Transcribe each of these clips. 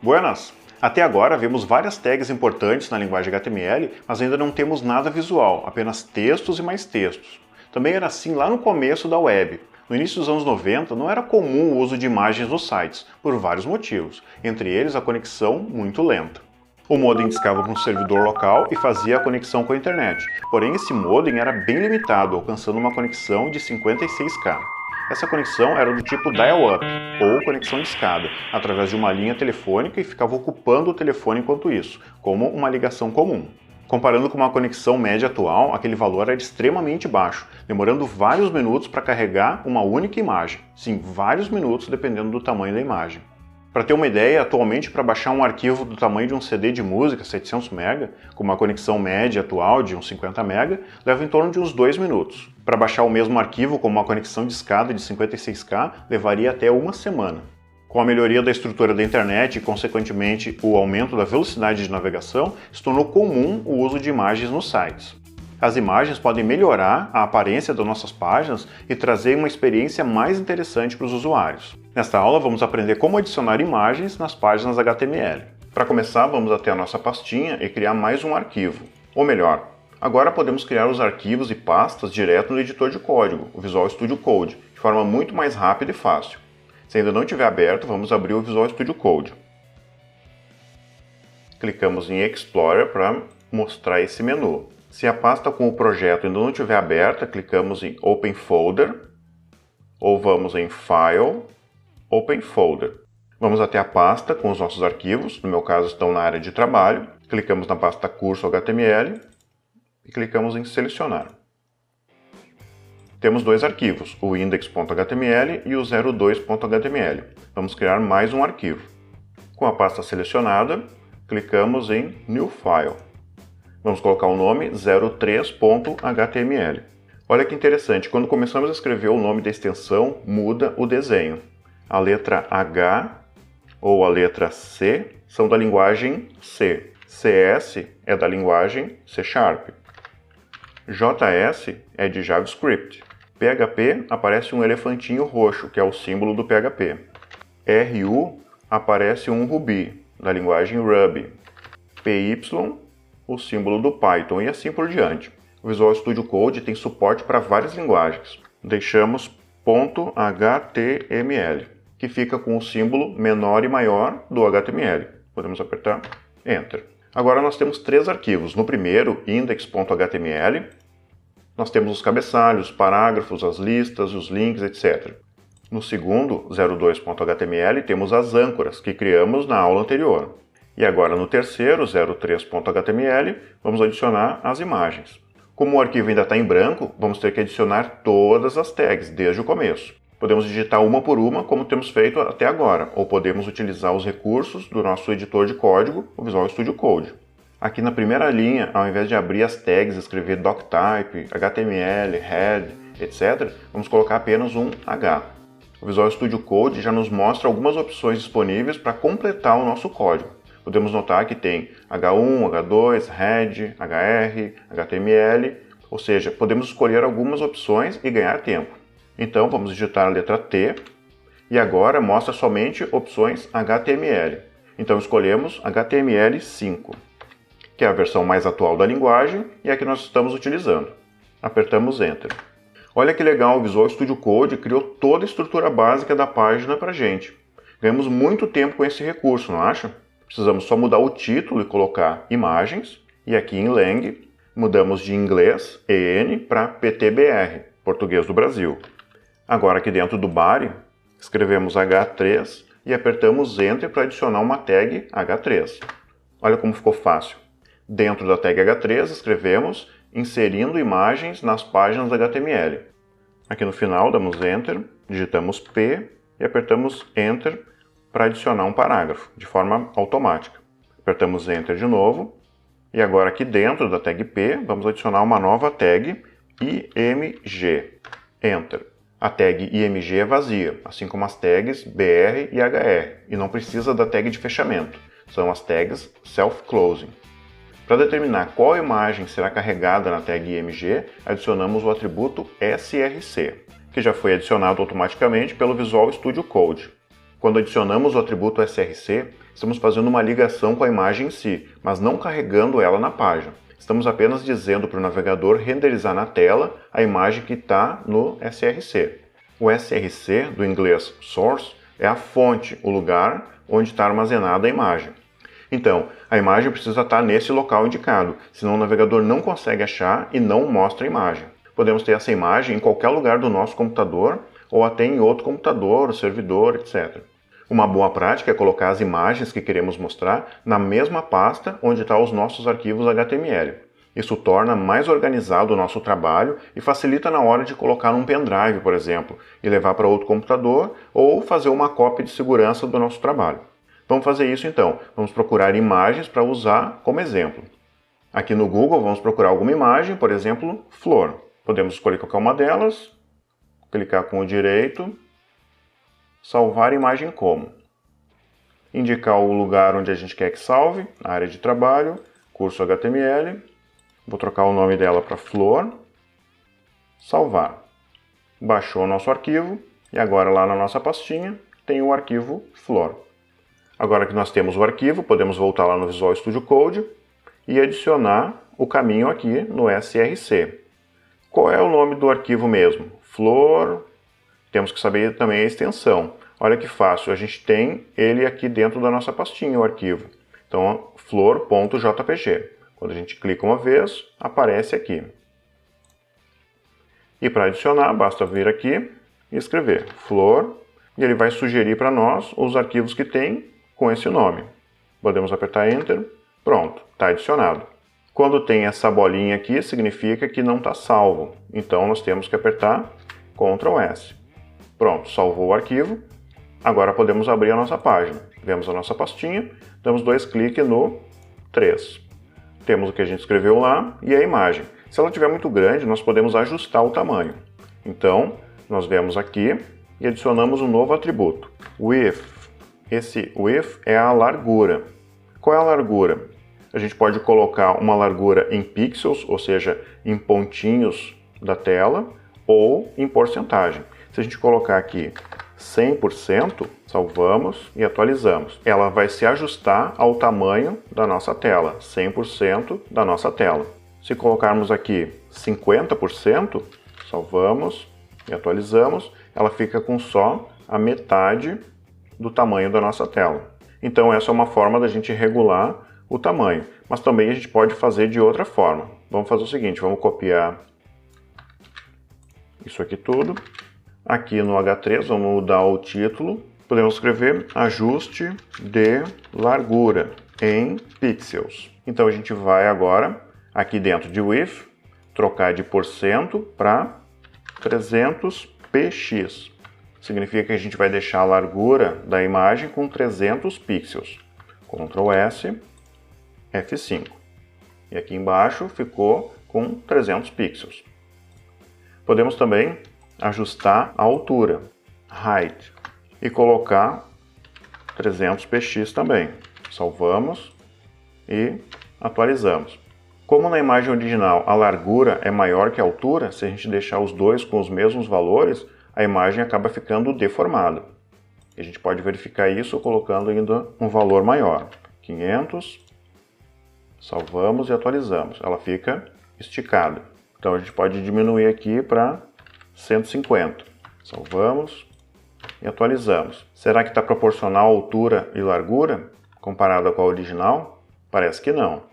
Buenas! Até agora vimos várias tags importantes na linguagem HTML, mas ainda não temos nada visual, apenas textos e mais textos. Também era assim lá no começo da web. No início dos anos 90 não era comum o uso de imagens nos sites, por vários motivos, entre eles a conexão muito lenta. O modem discava para um servidor local e fazia a conexão com a internet, porém esse modem era bem limitado, alcançando uma conexão de 56K. Essa conexão era do tipo dial-up, ou conexão de escada, através de uma linha telefônica e ficava ocupando o telefone enquanto isso, como uma ligação comum. Comparando com uma conexão média atual, aquele valor era extremamente baixo, demorando vários minutos para carregar uma única imagem. Sim, vários minutos dependendo do tamanho da imagem. Para ter uma ideia, atualmente para baixar um arquivo do tamanho de um CD de música, 700 MB, com uma conexão média atual de uns 50 MB, leva em torno de uns 2 minutos. Para baixar o mesmo arquivo com uma conexão de escada de 56K, levaria até uma semana. Com a melhoria da estrutura da internet e, consequentemente, o aumento da velocidade de navegação, se tornou comum o uso de imagens nos sites. As imagens podem melhorar a aparência das nossas páginas e trazer uma experiência mais interessante para os usuários. Nesta aula vamos aprender como adicionar imagens nas páginas HTML. Para começar, vamos até a nossa pastinha e criar mais um arquivo. Ou melhor, agora podemos criar os arquivos e pastas direto no editor de código, o Visual Studio Code, de forma muito mais rápida e fácil. Se ainda não estiver aberto, vamos abrir o Visual Studio Code. Clicamos em Explorer para mostrar esse menu. Se a pasta com o projeto ainda não estiver aberta, clicamos em Open Folder, ou vamos em File, Open Folder. Vamos até a pasta com os nossos arquivos, no meu caso estão na área de trabalho, clicamos na pasta Curso HTML e clicamos em Selecionar. Temos dois arquivos, o index.html e o 02.html. Vamos criar mais um arquivo. Com a pasta selecionada, clicamos em New File. Vamos colocar o nome 03.html. Olha que interessante, quando começamos a escrever o nome da extensão, muda o desenho. A letra H ou a letra C são da linguagem C. CS é da linguagem C#. JS é de JavaScript. PHP aparece um elefantinho roxo, que é o símbolo do PHP. RU aparece um Ruby, da linguagem Ruby. PY, o símbolo do Python e assim por diante. O Visual Studio Code tem suporte para várias linguagens. Deixamos .html, que fica com o símbolo menor e maior do HTML. Podemos apertar Enter. Agora nós temos três arquivos. No primeiro, index.html, nós temos os cabeçalhos, parágrafos, as listas, os links, etc. No segundo, 02.html, temos as âncoras que criamos na aula anterior. E agora no terceiro, 03.html, vamos adicionar as imagens. Como o arquivo ainda está em branco, vamos ter que adicionar todas as tags desde o começo. Podemos digitar uma por uma, como temos feito até agora, ou podemos utilizar os recursos do nosso editor de código, o Visual Studio Code. Aqui na primeira linha, ao invés de abrir as tags e escrever doctype, HTML, head, etc., vamos colocar apenas um H. O Visual Studio Code já nos mostra algumas opções disponíveis para completar o nosso código. Podemos notar que tem H1, H2, head, HR, HTML, ou seja, podemos escolher algumas opções e ganhar tempo. Então vamos digitar a letra T e agora mostra somente opções HTML. Então escolhemos HTML5, que é a versão mais atual da linguagem e a que nós estamos utilizando. Apertamos Enter. Olha que legal, o Visual Studio Code criou toda a estrutura básica da página para a gente. Ganhamos muito tempo com esse recurso, não acha? Precisamos só mudar o título e colocar imagens, e aqui em Lang, mudamos de inglês, EN, para PTBR, Português do Brasil. Agora aqui dentro do body, escrevemos H3 e apertamos Enter para adicionar uma tag H3. Olha como ficou fácil. Dentro da tag H3 escrevemos inserindo imagens nas páginas HTML. Aqui no final damos Enter, digitamos P e apertamos Enter para adicionar um parágrafo, de forma automática. Apertamos Enter de novo, e agora aqui dentro da tag P, vamos adicionar uma nova tag IMG. Enter. A tag IMG é vazia, assim como as tags BR e HR, e não precisa da tag de fechamento. São as tags self-closing. Para determinar qual imagem será carregada na tag IMG, adicionamos o atributo src, que já foi adicionado automaticamente pelo Visual Studio Code. Quando adicionamos o atributo src, estamos fazendo uma ligação com a imagem em si, mas não carregando ela na página. Estamos apenas dizendo para o navegador renderizar na tela a imagem que está no SRC. O SRC, do inglês Source, é a fonte, o lugar onde está armazenada a imagem. Então, a imagem precisa estar nesse local indicado, senão o navegador não consegue achar e não mostra a imagem. Podemos ter essa imagem em qualquer lugar do nosso computador ou até em outro computador, servidor, etc. Uma boa prática é colocar as imagens que queremos mostrar na mesma pasta onde estão os nossos arquivos HTML. Isso torna mais organizado o nosso trabalho e facilita na hora de colocar num pendrive, por exemplo, e levar para outro computador ou fazer uma cópia de segurança do nosso trabalho. Vamos fazer isso então. Vamos procurar imagens para usar como exemplo. Aqui no Google vamos procurar alguma imagem, por exemplo, flor. Podemos escolher qualquer uma delas, clicar com o direito, salvar imagem como. Indicar o lugar onde a gente quer que salve, área de trabalho, curso HTML. Vou trocar o nome dela para flor. Salvar. Baixou o nosso arquivo e agora lá na nossa pastinha tem o arquivo flor. Agora que nós temos o arquivo, podemos voltar lá no Visual Studio Code e adicionar o caminho aqui no SRC. Qual é o nome do arquivo mesmo? Flor. Temos que saber também a extensão. Olha que fácil, a gente tem ele aqui dentro da nossa pastinha, o arquivo. Então, flor.jpg. Quando a gente clica uma vez, aparece aqui. E para adicionar, basta vir aqui e escrever flor, e ele vai sugerir para nós os arquivos que tem com esse nome. Podemos apertar Enter, pronto, está adicionado. Quando tem essa bolinha aqui, significa que não está salvo. Então nós temos que apertar Ctrl S. Pronto, salvou o arquivo. Agora podemos abrir a nossa página. Vemos a nossa pastinha, damos 2 cliques no 3. Temos o que a gente escreveu lá e a imagem. Se ela estiver muito grande, nós podemos ajustar o tamanho. Então, nós vemos aqui e adicionamos um novo atributo, width. Esse width é a largura. Qual é a largura? A gente pode colocar uma largura em pixels, ou seja, em pontinhos da tela, ou em porcentagem. Se a gente colocar aqui 100%, salvamos e atualizamos. Ela vai se ajustar ao tamanho da nossa tela, 100% da nossa tela. Se colocarmos aqui 50%, salvamos e atualizamos, ela fica com só a metade do tamanho da nossa tela. Então essa é uma forma da gente regular o tamanho, mas também a gente pode fazer de outra forma. Vamos fazer o seguinte, vamos copiar isso aqui tudo. Aqui no H3 vamos mudar o título, podemos escrever ajuste de largura em pixels. Então a gente vai agora aqui dentro de width, trocar de porcento para 300 px. Significa que a gente vai deixar a largura da imagem com 300 pixels. Ctrl S, F5. E aqui embaixo ficou com 300 pixels. Podemos também ajustar a altura, height, e colocar 300 px também. Salvamos e atualizamos. Como na imagem original a largura é maior que a altura, se a gente deixar os dois com os mesmos valores, a imagem acaba ficando deformada. A gente pode verificar isso colocando ainda um valor maior. 500, salvamos e atualizamos. Ela fica esticada. Então a gente pode diminuir aqui para 150. Salvamos e atualizamos. Será que está proporcional a altura e largura comparada com a original? Parece que não.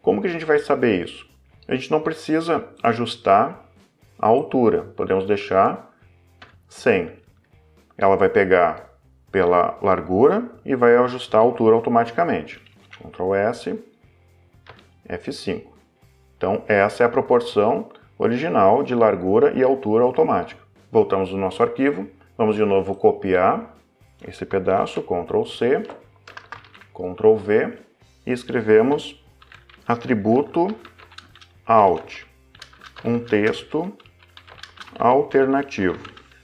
Como que a gente vai saber isso? A gente não precisa ajustar a altura. Podemos deixar 100. Ela vai pegar pela largura e vai ajustar a altura automaticamente. Ctrl S, F5. Então essa é a proporção original de largura e altura automática. Voltamos no nosso arquivo, vamos de novo copiar esse pedaço, Ctrl C, Ctrl V e escrevemos atributo alt, um texto alternativo.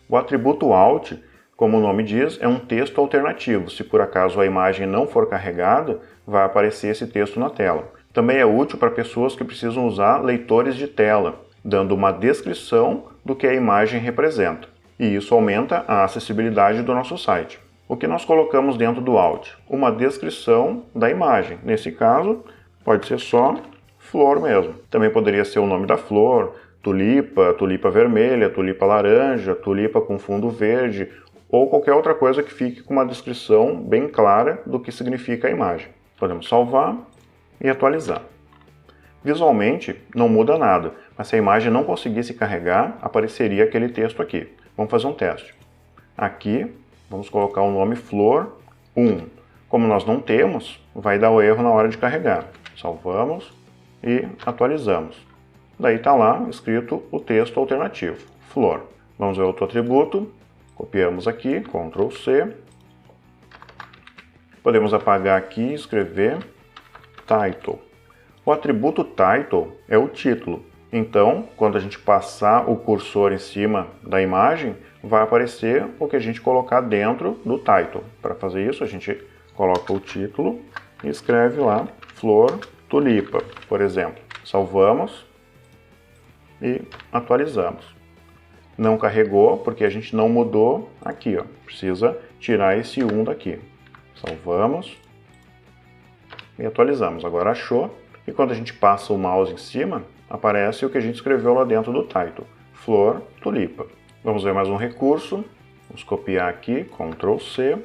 O atributo alt, como o nome diz, é um texto alternativo. Se por acaso a imagem não for carregada, vai aparecer esse texto na tela. Também é útil para pessoas que precisam usar leitores de tela, dando uma descrição do que a imagem representa. E isso aumenta a acessibilidade do nosso site. O que nós colocamos dentro do Alt? Uma descrição da imagem. Nesse caso, pode ser só flor mesmo. Também poderia ser o nome da flor, tulipa, tulipa vermelha, tulipa laranja, tulipa com fundo verde, ou qualquer outra coisa que fique com uma descrição bem clara do que significa a imagem. Podemos salvar e atualizar. Visualmente, não muda nada, mas se a imagem não conseguisse carregar, apareceria aquele texto aqui. Vamos fazer um teste. Aqui, vamos colocar o nome flor 1. Como nós não temos, vai dar o erro na hora de carregar. Salvamos e atualizamos. Daí está lá escrito o texto alternativo, flor. Vamos ver outro atributo. Copiamos aqui, Ctrl C. Podemos apagar aqui e escrever title. O atributo title é o título. Então, quando a gente passar o cursor em cima da imagem, vai aparecer o que a gente colocar dentro do title. Para fazer isso, a gente coloca o título e escreve lá flor tulipa, por exemplo. Salvamos e atualizamos. Não carregou porque a gente não mudou aqui, ó. Precisa tirar esse 1 daqui. Salvamos e atualizamos. Agora achou. E quando a gente passa o mouse em cima, aparece o que a gente escreveu lá dentro do title. Flor tulipa. Vamos ver mais um recurso. Vamos copiar aqui, Ctrl C,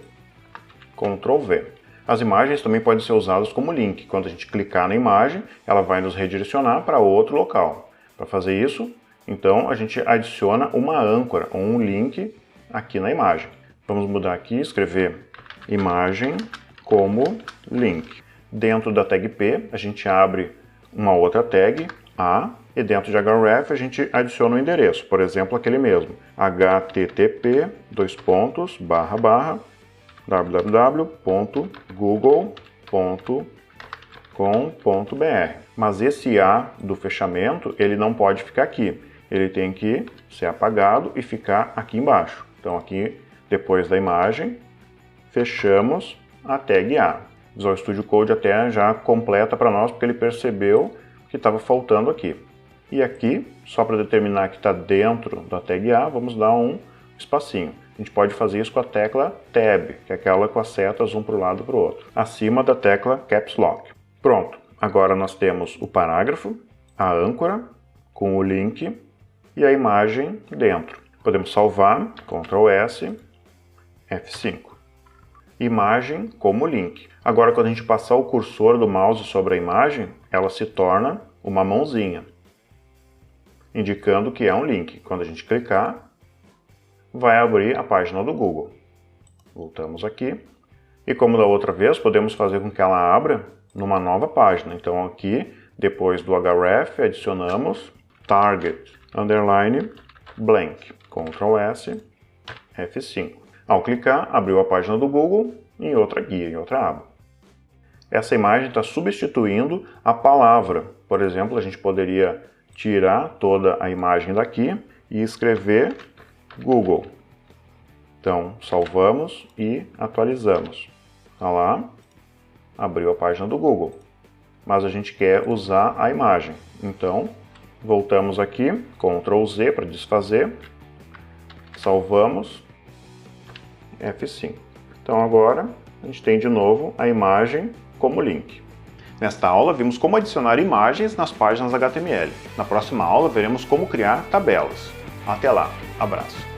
Ctrl V. As imagens também podem ser usadas como link. Quando a gente clicar na imagem, ela vai nos redirecionar para outro local. Para fazer isso, então a gente adiciona uma âncora ou um link aqui na imagem. Vamos mudar aqui, escrever imagem como link. Dentro da tag P, a gente abre uma outra tag, A, e dentro de href a gente adiciona um endereço, por exemplo, aquele mesmo, http://www.google.com.br. Mas esse A do fechamento, ele não pode ficar aqui. Ele tem que ser apagado e ficar aqui embaixo. Então aqui, depois da imagem, fechamos a tag A. Visual Studio Code até já completa para nós, porque ele percebeu que estava faltando aqui. E aqui, só para determinar que está dentro da tag A, vamos dar um espacinho. A gente pode fazer isso com a tecla Tab, que é aquela com as setas um para o lado e para o outro, acima da tecla Caps Lock. Pronto, agora nós temos o parágrafo, a âncora, com o link e a imagem dentro. Podemos salvar, Ctrl S, F5. Imagem como link. Agora, quando a gente passar o cursor do mouse sobre a imagem, ela se torna uma mãozinha, indicando que é um link. Quando a gente clicar, vai abrir a página do Google. Voltamos aqui. E como da outra vez, podemos fazer com que ela abra numa nova página. Então aqui, depois do href, adicionamos target, underline, blank. Ctrl S, F5. Ao clicar, abriu a página do Google em outra guia, em outra aba. Essa imagem está substituindo a palavra. Por exemplo, a gente poderia tirar toda a imagem daqui e escrever Google. Então, salvamos e atualizamos. Está lá, abriu a página do Google. Mas a gente quer usar a imagem. Então, voltamos aqui, Ctrl Z para desfazer, salvamos, F5. Então agora a gente tem de novo a imagem como link. Nesta aula vimos como adicionar imagens nas páginas HTML. Na próxima aula veremos como criar tabelas. Até lá, abraço!